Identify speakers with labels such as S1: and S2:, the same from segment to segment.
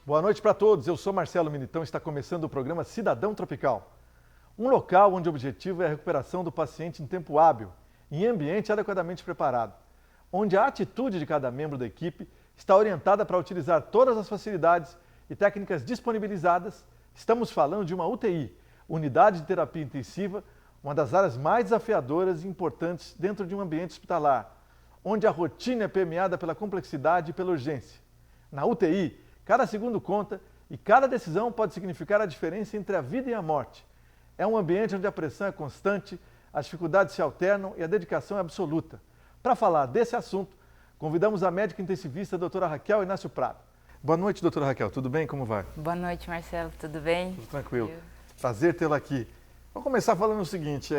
S1: Boa noite para todos, eu sou Marcelo Militão e está começando o programa Cidadão Tropical. Um local onde o objetivo é a recuperação do paciente em tempo hábil, em ambiente adequadamente preparado, onde a atitude de cada membro da equipe está orientada para utilizar todas as facilidades e técnicas disponibilizadas. Estamos falando de uma UTI, Unidade de Terapia Intensiva, uma das áreas mais desafiadoras e importantes dentro de um ambiente hospitalar, onde a rotina é permeada pela complexidade e pela urgência. Na UTI, cada segundo conta e cada decisão pode significar a diferença entre a vida e a morte. É um ambiente onde a pressão é constante, as dificuldades se alternam e a dedicação é absoluta. Para falar desse assunto, convidamos a médica intensivista a doutora Raquel Inácio Prado. Boa noite, doutora Raquel. Tudo bem? Como vai?
S2: Boa noite, Marcelo. Tudo bem?
S1: Tudo tranquilo. Prazer tê-la aqui. Vou começar falando o seguinte,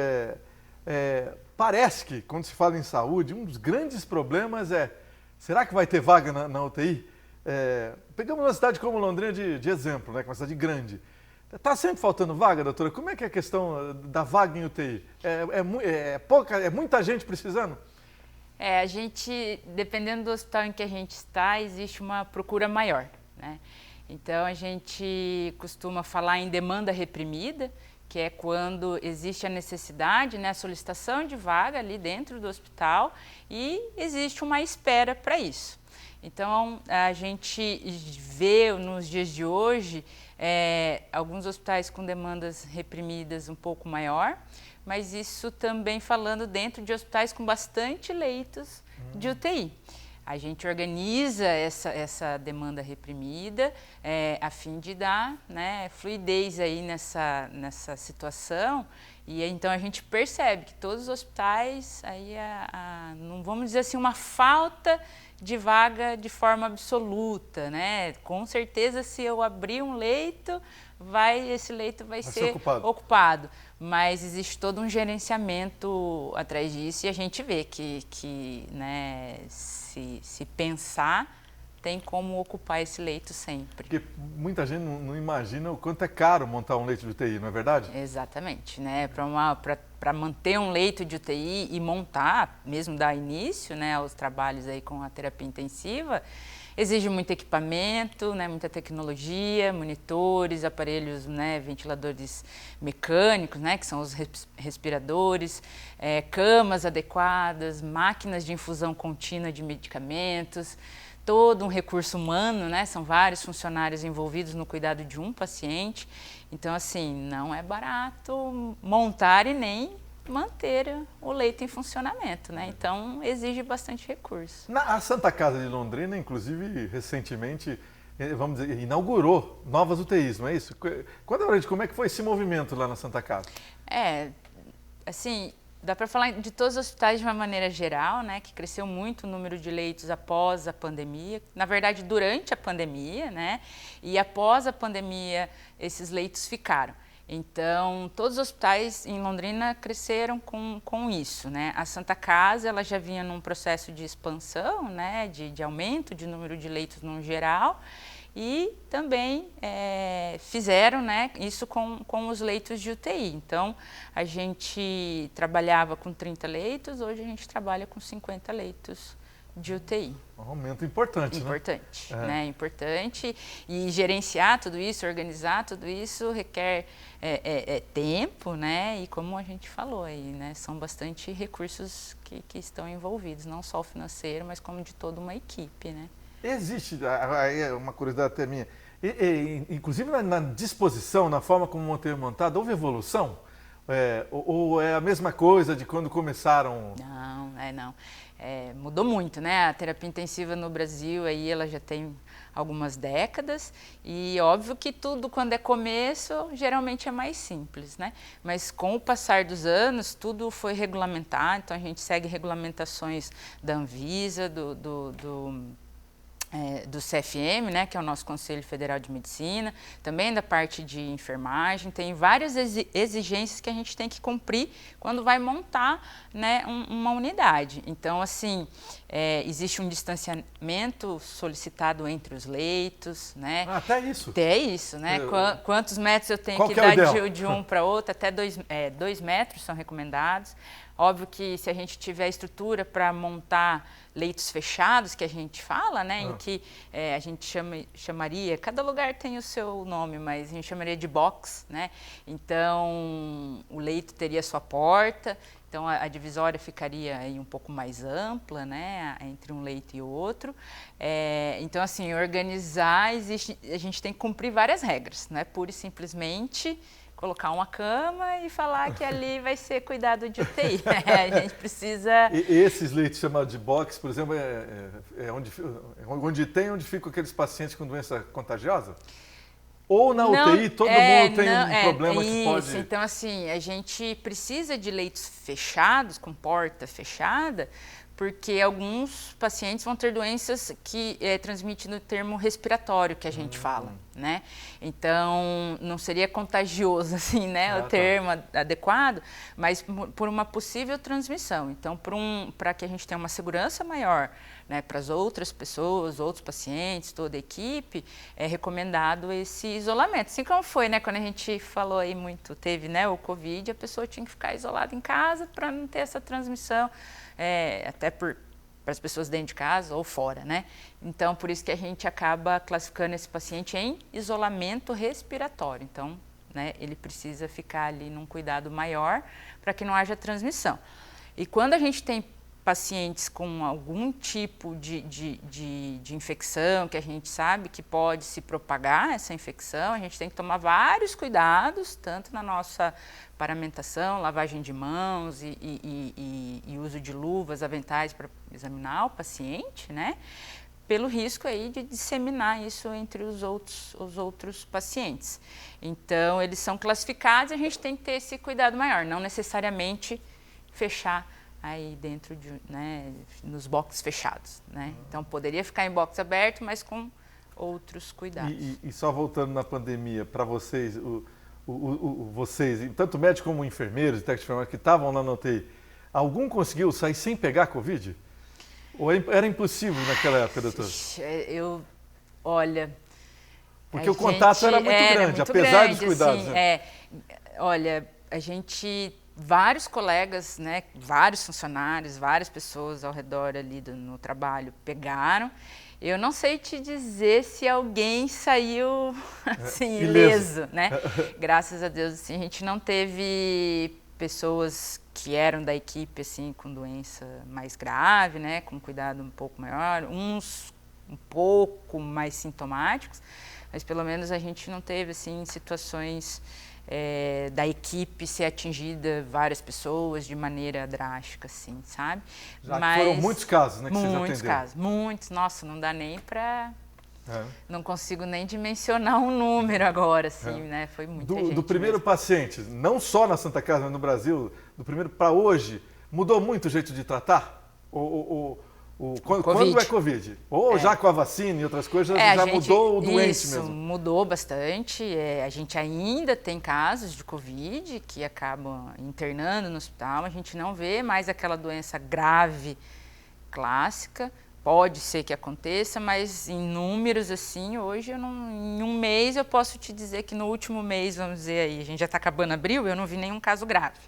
S1: parece que quando se fala em saúde, um dos grandes problemas é, será que vai ter vaga na UTI? Pegamos uma cidade como Londrina de exemplo, né, que é uma cidade grande. Está sempre faltando vaga, doutora? Como é que é a questão da vaga em UTI? É muita gente precisando?
S2: A gente, dependendo do hospital em que a gente está, existe uma procura maior, né? Então, a gente costuma falar em demanda reprimida, que é quando existe a necessidade, né, a solicitação de vaga ali dentro do hospital e existe uma espera para isso. Então, a gente vê nos dias de hoje alguns hospitais com demandas reprimidas um pouco maior, mas isso também falando dentro de hospitais com bastante leitos de UTI. A gente organiza essa demanda reprimida a fim de dar, né, fluidez aí nessa situação, e então a gente percebe que todos os hospitais, aí não vamos dizer assim uma falta de vaga de forma absoluta, né? Com certeza, se eu abrir um leito, esse leito vai ser ocupado. Mas existe todo um gerenciamento atrás disso e a gente vê que né, se pensar, tem como ocupar esse leito sempre.
S1: Porque muita gente não imagina o quanto é caro montar um leito de UTI, não é verdade?
S2: Exatamente, né? Para manter um leito de UTI e montar, mesmo dar início, né, aos trabalhos aí com a terapia intensiva, exige muito equipamento, né, muita tecnologia, monitores, aparelhos, né, ventiladores mecânicos, né, que são os respiradores, camas adequadas, máquinas de infusão contínua de medicamentos, todo um recurso humano, né, são vários funcionários envolvidos no cuidado de um paciente. Então, assim, não é barato montar e nem manter o leito em funcionamento, né? Então, exige bastante recurso.
S1: A Santa Casa de Londrina, inclusive, recentemente, vamos dizer, inaugurou novas UTIs, não é isso? Conta pra gente como é que foi esse movimento lá na Santa Casa.
S2: Assim, dá para falar de todos os hospitais de uma maneira geral, né? Que cresceu muito o número de leitos após a pandemia. Na verdade, durante a pandemia, né? E após a pandemia, esses leitos ficaram. Então, todos os hospitais em Londrina cresceram com isso, né? A Santa Casa, ela já vinha num processo de expansão, né? De aumento de número de leitos no geral e também fizeram, né, isso com os leitos de UTI. Então, a gente trabalhava com 30 leitos, hoje a gente trabalha com 50 leitos de UTI.
S1: Um aumento importante,
S2: importante, né? Importante. E gerenciar tudo isso, organizar tudo isso requer tempo, né? E como a gente falou aí, né? São bastante recursos que estão envolvidos, não só o financeiro, mas como de toda uma equipe, né?
S1: Existe, uma curiosidade até minha, inclusive na disposição, na forma como manter montado, houve evolução? Ou é a mesma coisa de quando começaram?
S2: Não. Mudou muito, né? A terapia intensiva no Brasil, aí ela já tem algumas décadas e óbvio que tudo quando é começo geralmente é mais simples, né? Mas com o passar dos anos tudo foi regulamentado, então a gente segue regulamentações da Anvisa, do CFM, né, que é o nosso Conselho Federal de Medicina, também da parte de enfermagem, tem várias exigências que a gente tem que cumprir quando vai montar, né, uma unidade. Então, assim, existe um distanciamento solicitado entre os leitos, né?
S1: Até isso?
S2: Até isso, né? Quantos metros eu tenho que dar de um para outro, até 2 metros são recomendados. Óbvio que se a gente tiver estrutura para montar leitos fechados, que a gente fala, né, em que a gente chamaria, cada lugar tem o seu nome, mas a gente chamaria de box, né? Então, o leito teria sua porta, então a divisória ficaria aí um pouco mais ampla, né, entre um leito e outro. Então, assim, organizar, a gente tem que cumprir várias regras, não é pura e simplesmente colocar uma cama e falar que ali vai ser cuidado de UTI. A gente precisa...
S1: E esses leitos chamados de box, por exemplo, onde ficam aqueles pacientes com doença contagiosa? Ou na UTI todo mundo tem um problema que pode...
S2: Isso, então assim, a gente precisa de leitos fechados, com porta fechada, porque alguns pacientes vão ter doenças que transmitem no termo respiratório, que a gente fala, né? Então, não seria contagioso, assim, né, o termo adequado, mas por uma possível transmissão. Então, para que a gente tenha uma segurança maior, né, para as outras pessoas, outros pacientes, toda a equipe, é recomendado esse isolamento. Assim como foi, né, quando a gente falou aí muito, teve, né, o Covid, a pessoa tinha que ficar isolada em casa para não ter essa transmissão, até para as pessoas dentro de casa ou fora, né? Então, por isso que a gente acaba classificando esse paciente em isolamento respiratório. Então, né, ele precisa ficar ali num cuidado maior para que não haja transmissão. E quando a gente tem pacientes com algum tipo de infecção, que a gente sabe que pode se propagar essa infecção, a gente tem que tomar vários cuidados, tanto na nossa paramentação, lavagem de mãos e uso de luvas, aventais para examinar o paciente, né? Pelo risco aí de disseminar isso entre os outros pacientes. Então, eles são classificados e a gente tem que ter esse cuidado maior, não necessariamente fechar aí dentro de, né, nos boxes fechados, né? Então, poderia ficar em box aberto, mas com outros cuidados.
S1: E só voltando na pandemia, para vocês, vocês, tanto médicos como enfermeiros e técnicos de enfermagem que estavam lá na UTI, algum conseguiu sair sem pegar Covid? Ou era impossível naquela época, doutor?
S2: Olha...
S1: Porque o contato era muito grande, apesar dos cuidados.
S2: Assim, né? Olha, a gente... Vários colegas, né, vários funcionários, várias pessoas ao redor ali no trabalho pegaram. Eu não sei te dizer se alguém saiu assim, ileso, né? Graças a Deus, assim, a gente não teve pessoas que eram da equipe assim, com doença mais grave, né, com cuidado um pouco maior, uns um pouco mais sintomáticos, mas pelo menos a gente não teve assim, situações... da equipe ser atingida várias pessoas de maneira drástica, assim, sabe?
S1: Mas foram muitos casos, né, que vocês atenderam?
S2: Muitos casos, muitos. Nossa, não dá nem para... Não consigo nem dimensionar um número agora, assim, né? Foi muita gente
S1: do primeiro
S2: mesmo.
S1: paciente, não só na Santa Casa, mas no Brasil, do primeiro para hoje, mudou muito o jeito de tratar? Quando é Covid? Ou já com a vacina e outras coisas, já mudou o doente
S2: isso,
S1: mesmo?
S2: Mudou bastante. A gente ainda tem casos de Covid que acabam internando no hospital. A gente não vê mais aquela doença grave clássica. Pode ser que aconteça, mas em números assim, hoje, em um mês eu posso te dizer que no último mês, vamos dizer aí, a gente já está acabando abril, eu não vi nenhum caso grave.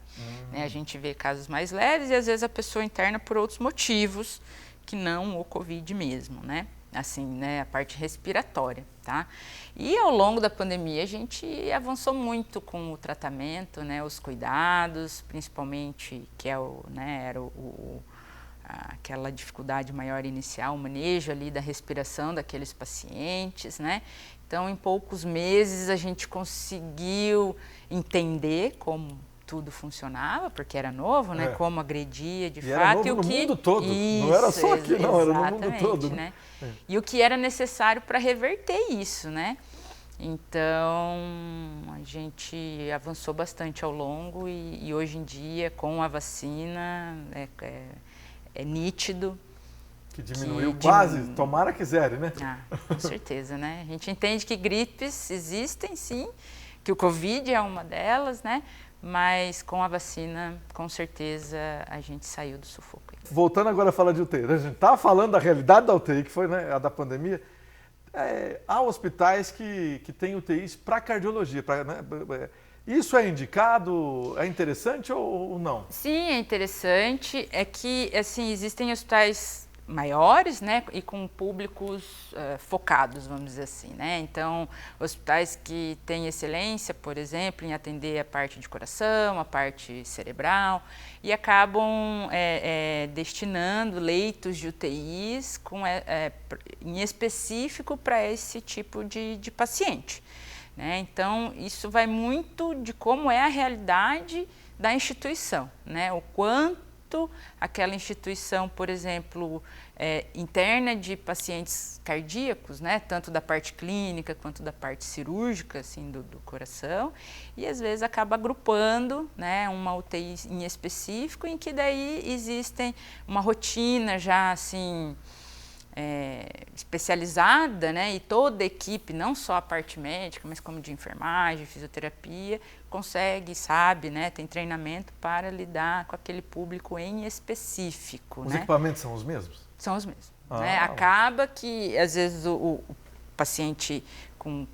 S2: Né? A gente vê casos mais leves e às vezes a pessoa interna por outros motivos, que não o Covid mesmo, né? Assim, né? A parte respiratória, tá? E ao longo da pandemia a gente avançou muito com o tratamento, né? Os cuidados, principalmente, que era aquela dificuldade maior inicial, o manejo ali da respiração daqueles pacientes, né? Então, em poucos meses a gente conseguiu entender como tudo funcionava, porque era novo, né? Como agredia de fato.
S1: Era novo no mundo todo, não era só aqui não, era no mundo todo.
S2: Né? E o que era necessário para reverter isso, né? Então, a gente avançou bastante ao longo e hoje em dia, com a vacina, é nítido.
S1: Que diminuiu quase, tomara que zere, né?
S2: Com certeza, né? A gente entende que gripes existem, sim, que o Covid é uma delas, né? Mas com a vacina, com certeza, a gente saiu do sufoco.
S1: Voltando agora a falar de UTI, a gente estava falando da realidade da UTI, que foi, né, a da pandemia. Há hospitais que têm UTIs para cardiologia, Isso é indicado? É interessante ou não?
S2: Sim, é interessante. É que, assim, existem hospitais maiores, né, e com públicos focados, vamos dizer assim, né? Então, hospitais que têm excelência, por exemplo, em atender a parte de coração, a parte cerebral, e acabam destinando leitos de UTIs em específico para esse tipo de paciente, né? Então, isso vai muito de como é a realidade da instituição, né? O quanto aquela instituição, por exemplo, interna de pacientes cardíacos, né? Tanto da parte clínica quanto da parte cirúrgica, assim, do coração, e às vezes acaba agrupando, né, uma UTI em específico, em que daí existem uma rotina já, assim, especializada, né, e toda a equipe, não só a parte médica, mas como de enfermagem, fisioterapia, consegue, sabe, né, tem treinamento para lidar com aquele público em específico.
S1: Os
S2: né?
S1: equipamentos são os mesmos?
S2: São os mesmos. Né? Acaba que, às vezes, o paciente com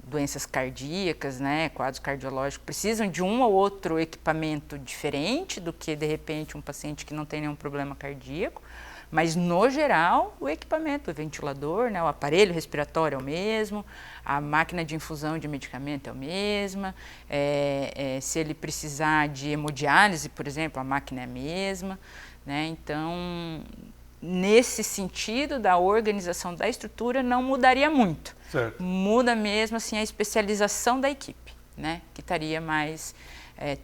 S2: doenças cardíacas, né, quadros cardiológicos, precisam de um ou outro equipamento diferente do que, de repente, um paciente que não tem nenhum problema cardíaco. Mas, no geral, o equipamento, o ventilador, né, o aparelho respiratório é o mesmo, a máquina de infusão de medicamento é a mesma, se ele precisar de hemodiálise, por exemplo, a máquina é a mesma, né? Então, nesse sentido da organização da estrutura, não mudaria muito.
S1: Certo.
S2: Muda mesmo assim, a especialização da equipe, né, que estaria mais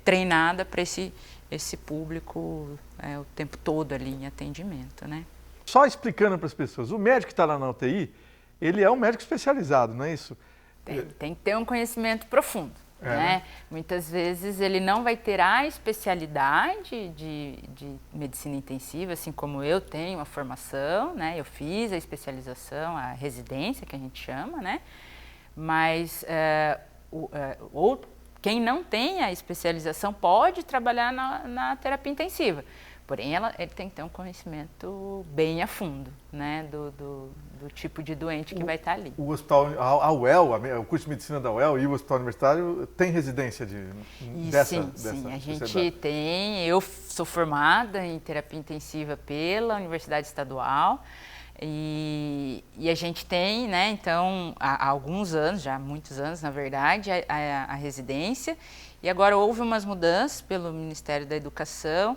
S2: treinada para esse público o tempo todo ali em atendimento, né?
S1: Só explicando para as pessoas, o médico que está lá na UTI, ele é um médico especializado, não é isso?
S2: Tem que ter um conhecimento profundo, né? Muitas vezes ele não vai ter a especialidade de medicina intensiva, assim como eu tenho a formação, né? Eu fiz a especialização, a residência que a gente chama, né? Mas quem não tem a especialização pode trabalhar na terapia intensiva, porém ele tem que ter um conhecimento bem a fundo, né, do tipo de doente que vai estar ali.
S1: O hospital, a UEL, o curso de medicina da UEL e o hospital universitário tem residência dessa
S2: Sim, a gente tem. Eu sou formada em terapia intensiva pela Universidade Estadual. E a gente tem, né, então, há alguns anos, já há muitos anos, na verdade, a residência. E agora houve umas mudanças pelo Ministério da Educação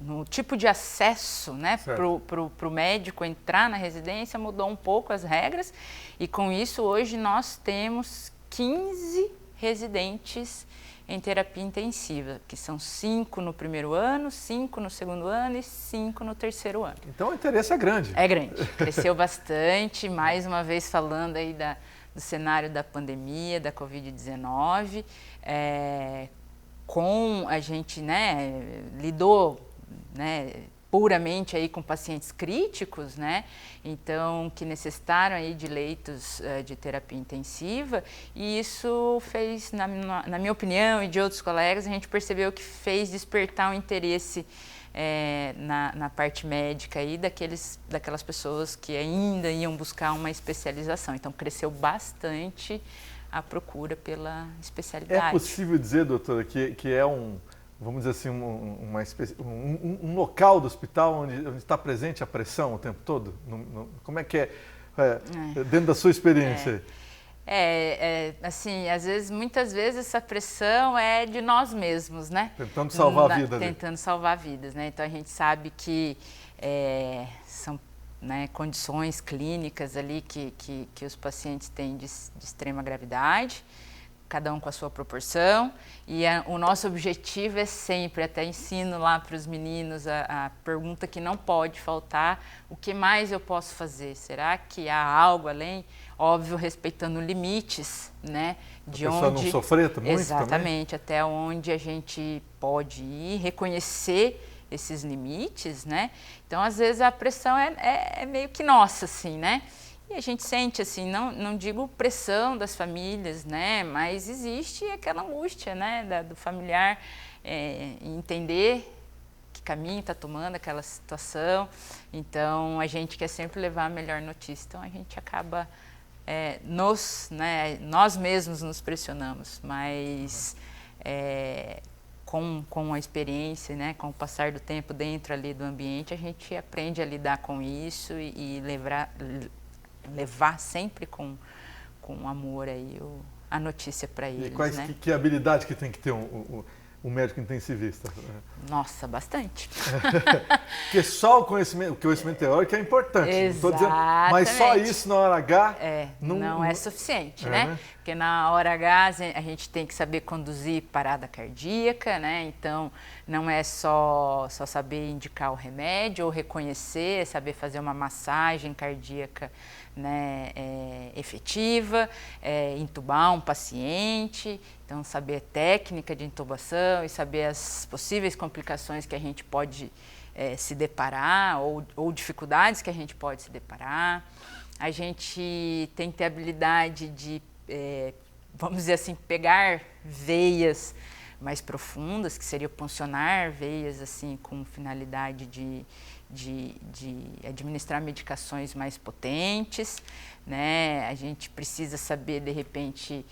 S2: no tipo de acesso, né, para o médico entrar na residência, mudou um pouco as regras. E com isso, hoje, nós temos 15 residentes em terapia intensiva, que são 5 no primeiro ano, 5 no segundo ano e 5 no terceiro ano.
S1: Então o interesse é grande.
S2: É grande, cresceu bastante, mais uma vez falando aí do cenário da pandemia, da Covid-19, com a gente, né, lidou, né, puramente aí com pacientes críticos, né, então que necessitaram aí de leitos de terapia intensiva, e isso fez, na minha opinião e de outros colegas, a gente percebeu que fez despertar um interesse na parte médica aí daquelas pessoas que ainda iam buscar uma especialização. Então cresceu bastante a procura pela especialidade.
S1: É possível dizer, doutora, que é vamos dizer assim, um local do hospital onde está presente a pressão o tempo todo? Como é que é, dentro da sua experiência?
S2: Assim, muitas vezes essa pressão é de nós mesmos, né?
S1: Tentando salvar a vida.
S2: Tentando salvar vidas, né? Então a gente sabe que são, né, condições clínicas ali que os pacientes têm de extrema gravidade, cada um com a sua proporção, e o nosso objetivo é sempre, até ensino lá para os meninos a pergunta que não pode faltar: o que mais eu posso fazer? Será que há algo além? Óbvio, respeitando limites, né?
S1: De onde a pessoa não sofrer muito.
S2: Exatamente,
S1: também.
S2: Até onde a gente pode ir, reconhecer esses limites, né? Então, às vezes, a pressão é meio que nossa, assim, né? E a gente sente, assim, não digo pressão das famílias, né? Mas existe aquela angústia, né? Do familiar entender que caminho está tomando aquela situação. Então, a gente quer sempre levar a melhor notícia. Então, a gente acaba nós mesmos nos pressionamos, mas com a experiência, né, com o passar do tempo dentro ali do ambiente, a gente aprende a lidar com isso e levar sempre com amor aí a notícia para eles.
S1: E quais,
S2: né?
S1: que habilidade que tem que ter um médico intensivista?
S2: Nossa, bastante.
S1: Porque só o conhecimento teórico é importante. Não tô dizendo, mas só isso na hora H
S2: não é suficiente, né? Porque na hora H a gente tem que saber conduzir parada cardíaca, né? Então não é só saber indicar o remédio ou reconhecer, saber fazer uma massagem cardíaca, né, efetiva, intubar um paciente, então saber a técnica de intubação e saber as possíveis complicações que a gente pode se deparar ou dificuldades que a gente pode se deparar. A gente tem que ter habilidade de, vamos dizer assim, pegar veias mais profundas, que seria puncionar veias assim com finalidade de administrar medicações mais potentes, né? A gente precisa saber, de repente,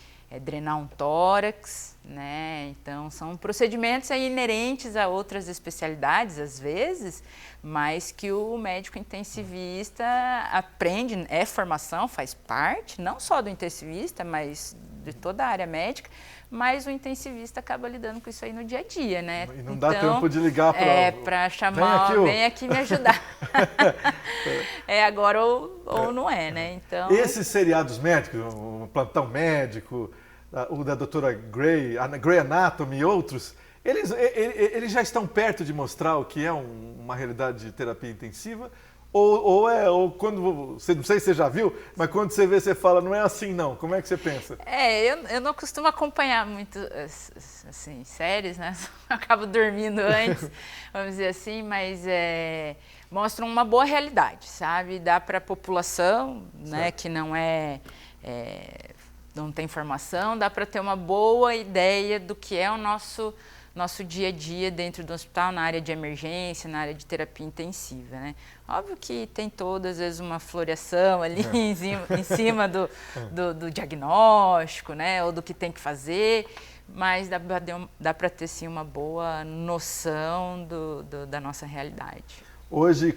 S2: drenar um tórax, né? Então, são procedimentos aí inerentes a outras especialidades, às vezes, mas que o médico intensivista aprende, formação, faz parte, não só do intensivista, mas de toda a área médica, mas o intensivista acaba lidando com isso aí no dia a dia, né?
S1: E não dá tempo de ligar
S2: para chamar, vem aqui me ajudar. Agora ou não é, né? Então...
S1: Esses seriados médicos, o Plantão Médico, o da doutora Grey Anatomy e outros, eles já estão perto de mostrar o que é uma realidade de terapia intensiva? Ou quando, não sei se você já viu, mas quando você vê, você fala, não é assim não, como é que você pensa?
S2: Eu não costumo acompanhar muito, assim, séries, né, acabo dormindo antes, vamos dizer assim, mas mostram uma boa realidade, sabe, dá para a população, né, que não não tem formação, dá para ter uma boa ideia do que é o nosso dia a dia dentro do hospital, na área de emergência, na área de terapia intensiva, né? Óbvio que tem todas, às vezes, uma floreação ali em cima do diagnóstico, né? Ou do que tem que fazer, mas dá para ter, sim, uma boa noção da nossa realidade.
S1: Hoje,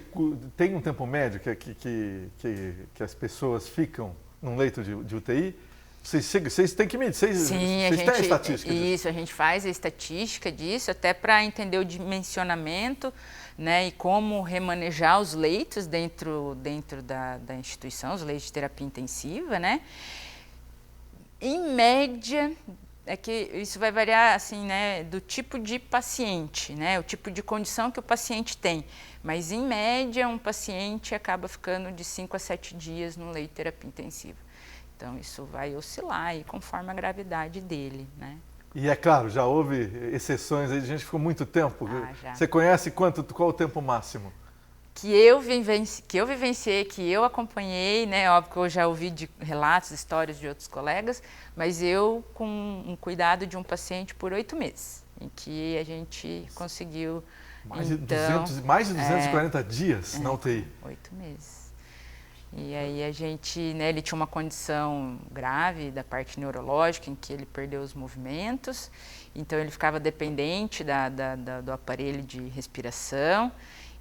S1: tem um tempo médio que as pessoas ficam num leito de UTI? Vocês têm que medir, vocês têm a estatística disso?
S2: Isso, a gente faz a estatística disso, até para entender o dimensionamento, né, e como remanejar os leitos dentro da instituição, os leitos de terapia intensiva, né. Em média, é que isso vai variar assim, né, do tipo de paciente, né, o tipo de condição que o paciente tem, mas em média um paciente acaba ficando de 5 a 7 dias no leito de terapia intensiva. Então, isso vai oscilar aí conforme a gravidade dele, né?
S1: E é claro, já houve exceções aí de gente que ficou muito tempo.
S2: Já.
S1: Você conhece qual o tempo máximo?
S2: Que eu vivenciei, que eu acompanhei, né? Óbvio que eu já ouvi de relatos, histórias de outros colegas, mas eu com um cuidado de um paciente por 8 meses, em que a gente conseguiu...
S1: Mais de 240 dias na UTI.
S2: 8 meses. E aí a gente, né, ele tinha uma condição grave da parte neurológica, em que ele perdeu os movimentos, então ele ficava dependente do aparelho de respiração,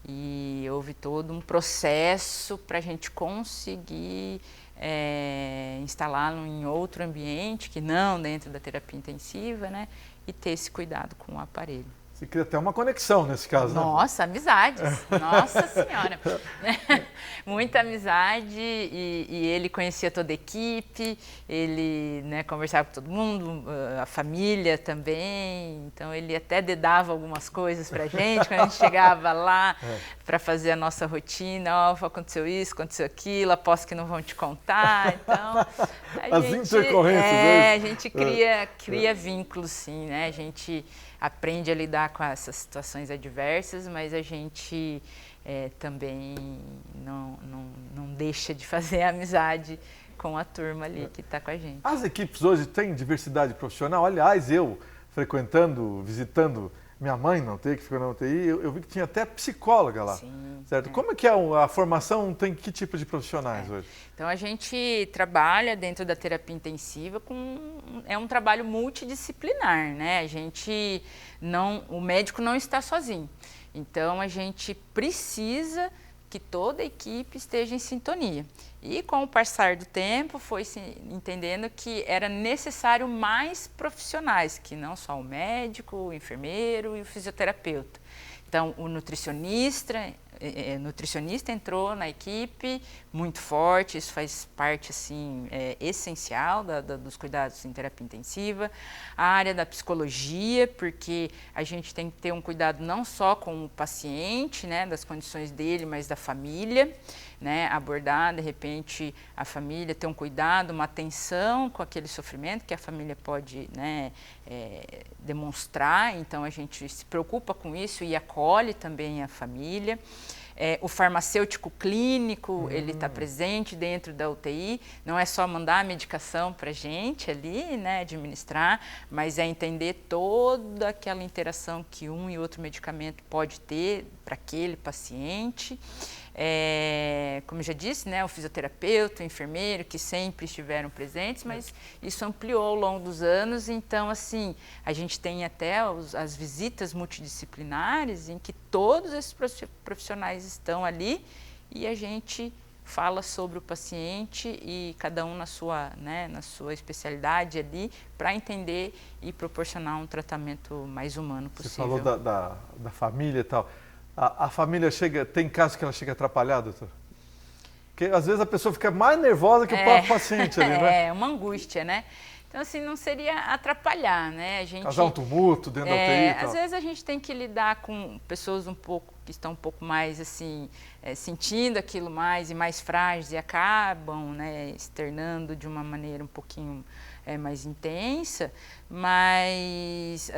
S2: e houve todo um processo para a gente conseguir instalá-lo em outro ambiente, que não dentro da terapia intensiva, né, e ter esse cuidado com o aparelho.
S1: Você cria até uma conexão nesse caso, né?
S2: Nossa, amizades. Nossa Senhora. Muita amizade e ele conhecia toda a equipe, ele, né, conversava com todo mundo, a família também, então ele até dedava algumas coisas pra gente, quando a gente chegava lá para fazer a nossa rotina, aconteceu isso, aconteceu aquilo, aposto que não vão te contar, então...
S1: As intercorrências.
S2: A gente cria vínculos, sim, né, a gente... aprende a lidar com essas situações adversas, mas a gente também não deixa de fazer amizade com a turma ali que está com a gente.
S1: As equipes hoje têm diversidade profissional? Aliás, eu frequentando, visitando minha mãe na UTI, que ficou na UTI, eu vi que tinha até psicóloga lá.
S2: Sim,
S1: certo? Como é que é a formação, tem que tipo de profissionais hoje?
S2: Então a gente trabalha dentro da terapia intensiva é um trabalho multidisciplinar, né? O médico não está sozinho. Então a gente precisa que toda a equipe esteja em sintonia. E com o passar do tempo foi se entendendo que era necessário mais profissionais, que não só o médico, o enfermeiro e o fisioterapeuta. Então o nutricionista entrou na equipe muito forte, isso faz parte assim, essencial dos cuidados em terapia intensiva. A área da psicologia, porque a gente tem que ter um cuidado não só com o paciente, né, das condições dele, mas da família, né, abordar de repente a família, ter um cuidado, uma atenção com aquele sofrimento que a família pode, né, demonstrar. Então a gente se preocupa com isso e acolhe também a família. O farmacêutico clínico, ele está presente dentro da UTI, não é só mandar a medicação para a gente ali, né, administrar, mas é entender toda aquela interação que um e outro medicamento pode ter para aquele paciente. Como eu já disse, né, o fisioterapeuta, o enfermeiro, que sempre estiveram presentes, mas isso ampliou ao longo dos anos. Então, assim, a gente tem até as visitas multidisciplinares em que todos esses profissionais estão ali e a gente fala sobre o paciente e cada um na sua especialidade ali para entender e proporcionar um tratamento mais humano possível.
S1: Você falou da família e tal. A família tem casos que ela chega atrapalhada, doutor? Porque às vezes a pessoa fica mais nervosa que o próprio paciente ali, né?
S2: É uma angústia, né? Então, assim, não seria atrapalhar, né?
S1: Causar um tumulto dentro da UTI e tal.
S2: Às vezes a gente tem que lidar com pessoas que estão um pouco mais, assim, sentindo aquilo mais e mais frágeis e acabam, né, externando de uma maneira um pouquinho mais intensa, mas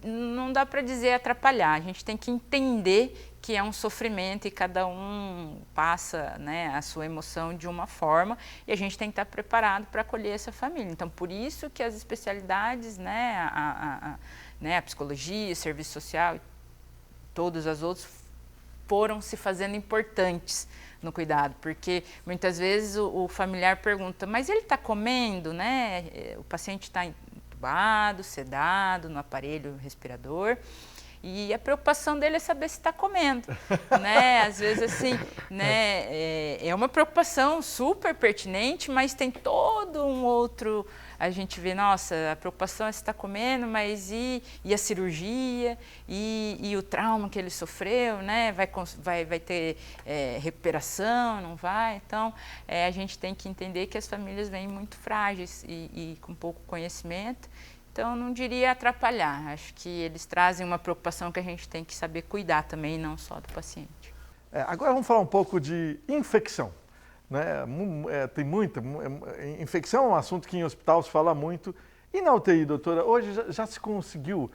S2: não dá para dizer atrapalhar. A gente tem que entender que é um sofrimento e cada um passa, né, a sua emoção de uma forma e a gente tem que estar preparado para acolher essa família. Então, por isso que as especialidades, né, a psicologia, o serviço social, todas as outras foram se fazendo importantes no cuidado, porque muitas vezes o familiar pergunta, mas ele está comendo, né? O paciente está entubado, sedado, no aparelho respirador, e a preocupação dele é saber se está comendo, né? Às vezes, assim, né, é uma preocupação super pertinente, mas tem todo um outro... A gente vê, nossa, a preocupação é se está comendo, mas e a cirurgia, e o trauma que ele sofreu, né? Vai ter recuperação, não vai? Então, a gente tem que entender que as famílias vêm muito frágeis e com pouco conhecimento. Então, não diria atrapalhar, acho que eles trazem uma preocupação que a gente tem que saber cuidar também, não só do paciente.
S1: Agora vamos falar um pouco de infecção. Né? Tem muita. Infecção é um assunto que em hospital se fala muito. E na UTI, doutora, hoje já se conseguiu,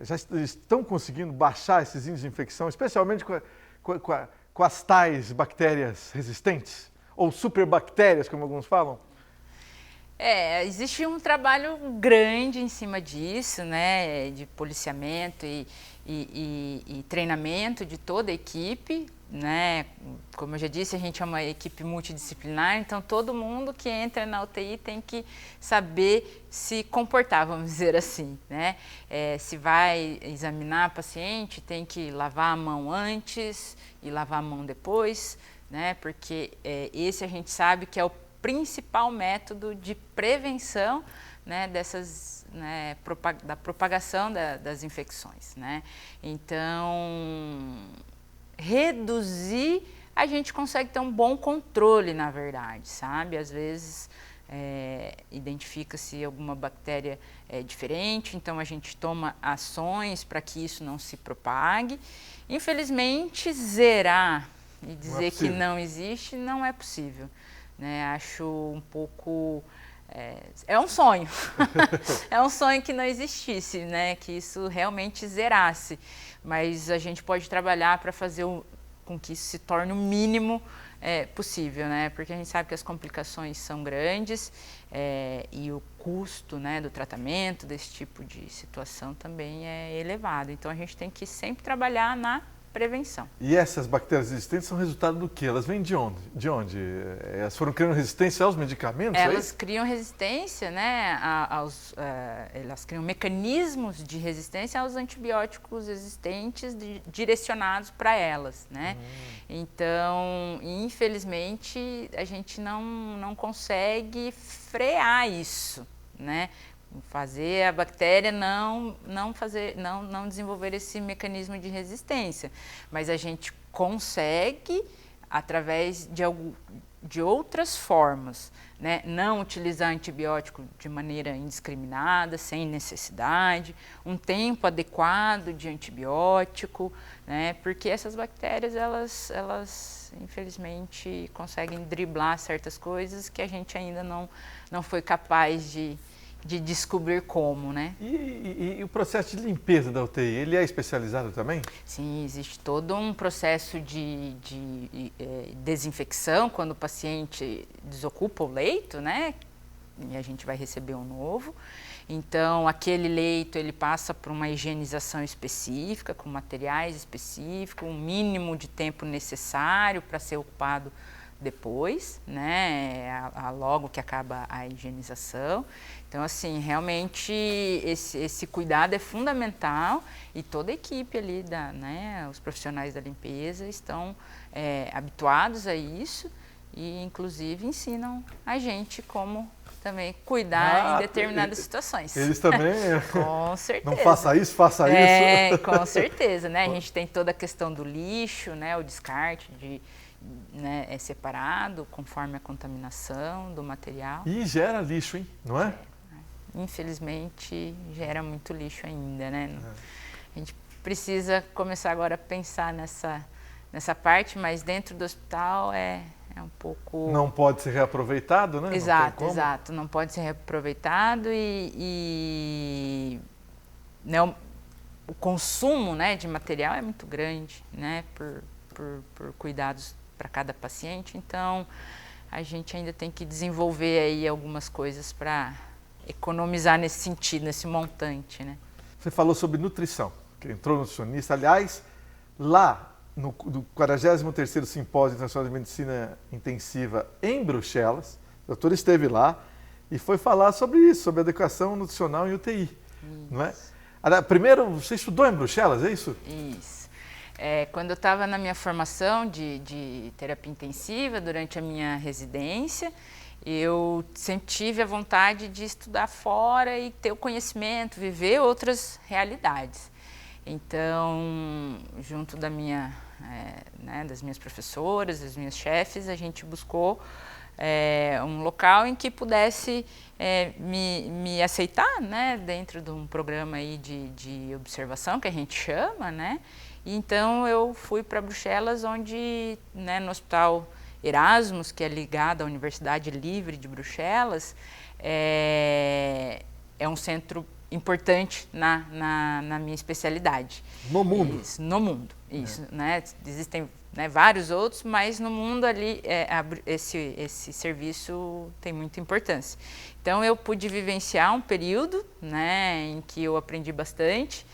S1: já estão conseguindo baixar esses índices de infecção, especialmente com as tais bactérias resistentes? Ou superbactérias, como alguns falam?
S2: Existe um trabalho grande em cima disso, né, de policiamento e treinamento de toda a equipe, né? Como eu já disse, a gente é uma equipe multidisciplinar, então todo mundo que entra na UTI tem que saber se comportar, vamos dizer assim, né? Se vai examinar paciente, tem que lavar a mão antes e lavar a mão depois, né? Porque esse a gente sabe que é o principal método de prevenção, né, da propagação das infecções, né? Então, reduzir, a gente consegue ter um bom controle, na verdade, sabe? Às vezes identifica-se alguma bactéria diferente, então a gente toma ações para que isso não se propague. Infelizmente, zerar e dizer que não existe não é possível. Né, acho um pouco... É um sonho. É um sonho que não existisse, né, que isso realmente zerasse. Mas a gente pode trabalhar para fazer com que isso se torne o mínimo possível, né? Porque a gente sabe que as complicações são grandes e o custo, né, do tratamento desse tipo de situação também é elevado. Então a gente tem que sempre trabalhar na prevenção.
S1: E essas bactérias resistentes são resultado do quê? Elas vêm de onde? Elas foram criando resistência aos medicamentos?
S2: Elas criam resistência, né, elas criam mecanismos de resistência aos antibióticos existentes direcionados para elas, né? Então, infelizmente, a gente não consegue frear isso, né? Fazer a bactéria não desenvolver esse mecanismo de resistência, mas a gente consegue através de outras formas, né? Não utilizar antibiótico de maneira indiscriminada, sem necessidade, um tempo adequado de antibiótico, né? Porque essas bactérias elas infelizmente conseguem driblar certas coisas que a gente ainda não foi capaz de descobrir como, né?
S1: E o processo de limpeza da UTI, ele é especializado também?
S2: Sim, existe todo um processo de desinfecção quando o paciente desocupa o leito, né? E a gente vai receber um novo. Então, aquele leito, ele passa por uma higienização específica, com materiais específicos, um mínimo de tempo necessário para ser ocupado depois, né, logo que acaba a higienização. Então, assim, realmente esse cuidado é fundamental e toda a equipe ali, né, os profissionais da limpeza estão habituados a isso e, inclusive, ensinam a gente como também cuidar em determinadas situações.
S1: Eles também?
S2: Com certeza.
S1: Não faça isso, faça isso.
S2: Com certeza, né? A gente tem toda a questão do lixo, né, o descarte né, é separado conforme a contaminação do material.
S1: E gera lixo, hein? Não é?
S2: Infelizmente, gera muito lixo ainda, né? A gente precisa começar agora a pensar nessa parte, mas dentro do hospital é um pouco...
S1: Não pode ser reaproveitado, né?
S2: Exato, exato. Não pode ser reaproveitado e né, o consumo, né, de material é muito grande, né? Por cuidados para cada paciente, então a gente ainda tem que desenvolver aí algumas coisas para economizar nesse sentido, nesse montante, né?
S1: Você falou sobre nutrição, que entrou nutricionista. Aliás, lá no 43º Simpósio Internacional de Medicina Intensiva em Bruxelas, o doutor esteve lá e foi falar sobre isso, sobre adequação nutricional em UTI, isso. Não é? Primeiro, você estudou em Bruxelas, é isso?
S2: Isso. Quando eu estava na minha formação de terapia intensiva, durante a minha residência, eu sempre tive a vontade de estudar fora e ter o conhecimento, viver outras realidades. Então, junto das minhas professoras, das minhas chefes, a gente buscou um local em que pudesse me aceitar, né, dentro de um programa aí de observação, que a gente chama, né? Então, eu fui para Bruxelas, onde, né, no Hospital Erasmus, que é ligado à Universidade Livre de Bruxelas, é um centro importante na minha especialidade.
S1: No mundo?
S2: Isso, no mundo, isso. Né? Existem, né, vários outros, mas no mundo ali esse serviço tem muita importância. Então, eu pude vivenciar um período, né, em que eu aprendi bastante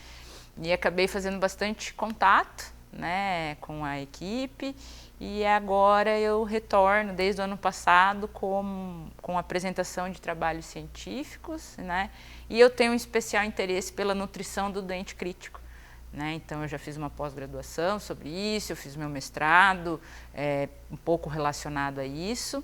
S2: e acabei fazendo bastante contato, né, com a equipe. E agora eu retorno, desde o ano passado, com apresentação de trabalhos científicos, né? E eu tenho um especial interesse pela nutrição do doente crítico, né? Então, eu já fiz uma pós-graduação sobre isso, eu fiz meu mestrado, um pouco relacionado a isso,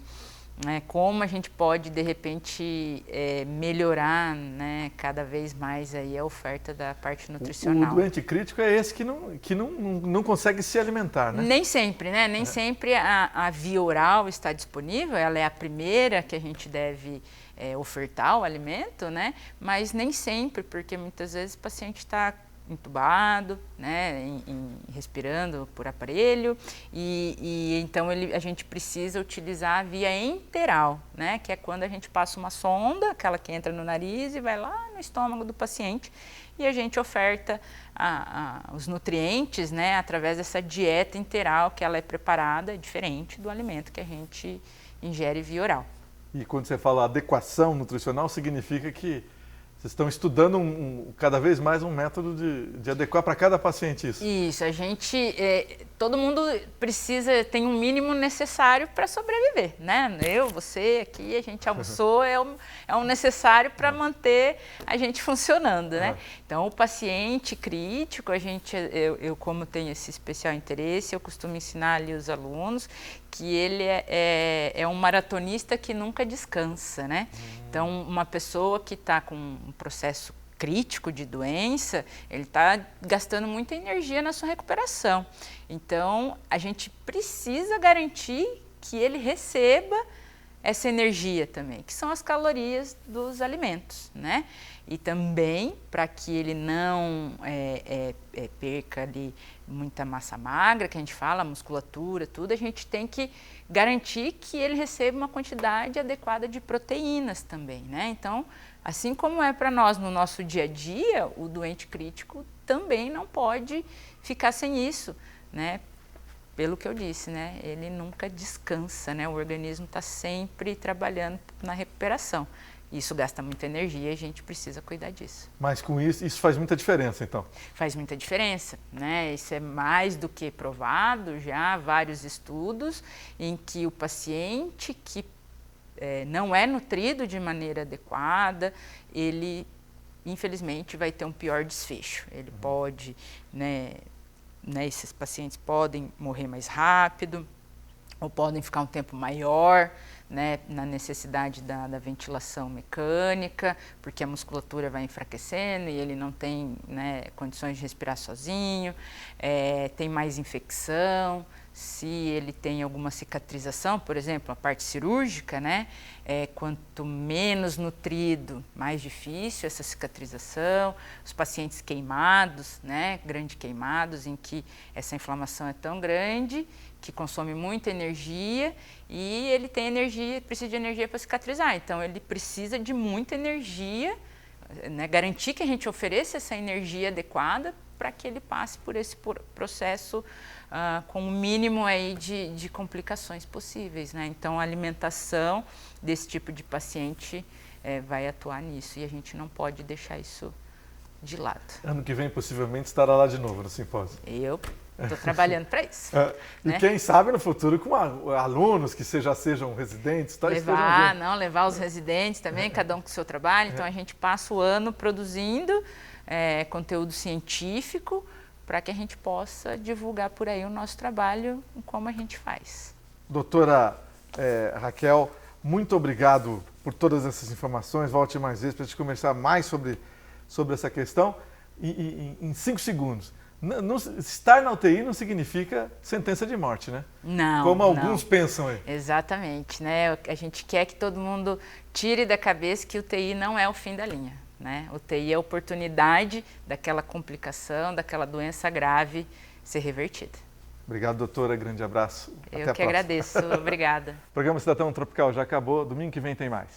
S2: né? Como a gente pode, de repente, melhorar, né, cada vez mais aí a oferta da parte nutricional.
S1: O doente crítico é esse que não consegue se alimentar, né?
S2: Nem sempre, né? Nem sempre a via oral está disponível, ela é a primeira que a gente deve ofertar o alimento, né? Mas nem sempre, porque muitas vezes o paciente está entubado, né, respirando por aparelho, então a gente precisa utilizar a via enteral, né, que é quando a gente passa uma sonda, aquela que entra no nariz e vai lá no estômago do paciente, e a gente oferta os nutrientes, né, através dessa dieta enteral, que ela é preparada diferente do alimento que a gente ingere via oral.
S1: E quando você fala adequação nutricional, significa que vocês estão estudando cada vez mais um método de adequar para cada paciente isso.
S2: Isso, todo mundo tem um mínimo necessário para sobreviver, né? Eu, você, aqui, a gente almoçou, é um necessário para manter a gente funcionando, né? Então, o paciente crítico, eu como tenho esse especial interesse, eu costumo ensinar ali os alunos que ele é um maratonista que nunca descansa, né? Então, uma pessoa que está com um processo crítico de doença, ele está gastando muita energia na sua recuperação. Então, a gente precisa garantir que ele receba essa energia também, que são as calorias dos alimentos, né? E também, para que ele não perca ali muita massa magra, que a gente fala, musculatura, tudo, a gente tem que garantir que ele receba uma quantidade adequada de proteínas também, né? Então, assim como é para nós no nosso dia a dia, o doente crítico também não pode ficar sem isso, né? Pelo que eu disse, né? Ele nunca descansa, né? O organismo está sempre trabalhando na recuperação. Isso gasta muita energia e a gente precisa cuidar disso.
S1: Mas com isso faz muita diferença, então?
S2: Faz muita diferença, né? Isso é mais do que provado, já vários estudos em que o paciente que não é nutrido de maneira adequada, ele infelizmente vai ter um pior desfecho. Ele pode, esses pacientes podem morrer mais rápido, ou podem ficar um tempo maior, né, na necessidade da ventilação mecânica, porque a musculatura vai enfraquecendo e ele não tem, né, condições de respirar sozinho, tem mais infecção. Se ele tem alguma cicatrização, por exemplo, a parte cirúrgica, né, quanto menos nutrido, mais difícil essa cicatrização. Os pacientes queimados, né, grande queimados, em que essa inflamação é tão grande que consome muita energia e ele precisa de energia para cicatrizar. Então, ele precisa de muita energia, né, garantir que a gente ofereça essa energia adequada para que ele passe por esse processo com o mínimo aí de complicações possíveis, né? Então, a alimentação desse tipo de paciente vai atuar nisso e a gente não pode deixar isso de lado.
S1: Ano que vem, possivelmente, estará lá de novo no simpósio.
S2: Eu estou trabalhando para isso.
S1: E quem sabe no futuro com alunos que já sejam residentes.
S2: Levar os residentes também, cada um com o seu trabalho. Então, a gente passa o ano produzindo conteúdo científico para que a gente possa divulgar por aí o nosso trabalho, como a gente faz.
S1: Doutora Raquel, muito obrigado por todas essas informações. Volte mais vezes para a gente conversar mais sobre essa questão. E em 5 segundos, estar na UTI não significa sentença de morte, né?
S2: Não.
S1: Como alguns pensam aí.
S2: Exatamente, né? A gente quer que todo mundo tire da cabeça que UTI não é o fim da linha, né? UTI é a oportunidade daquela complicação, daquela doença grave ser revertida.
S1: Obrigado, doutora. Grande abraço.
S2: Eu que agradeço. Obrigada.
S1: O programa Cidadão Tropical já acabou. Domingo que vem tem mais.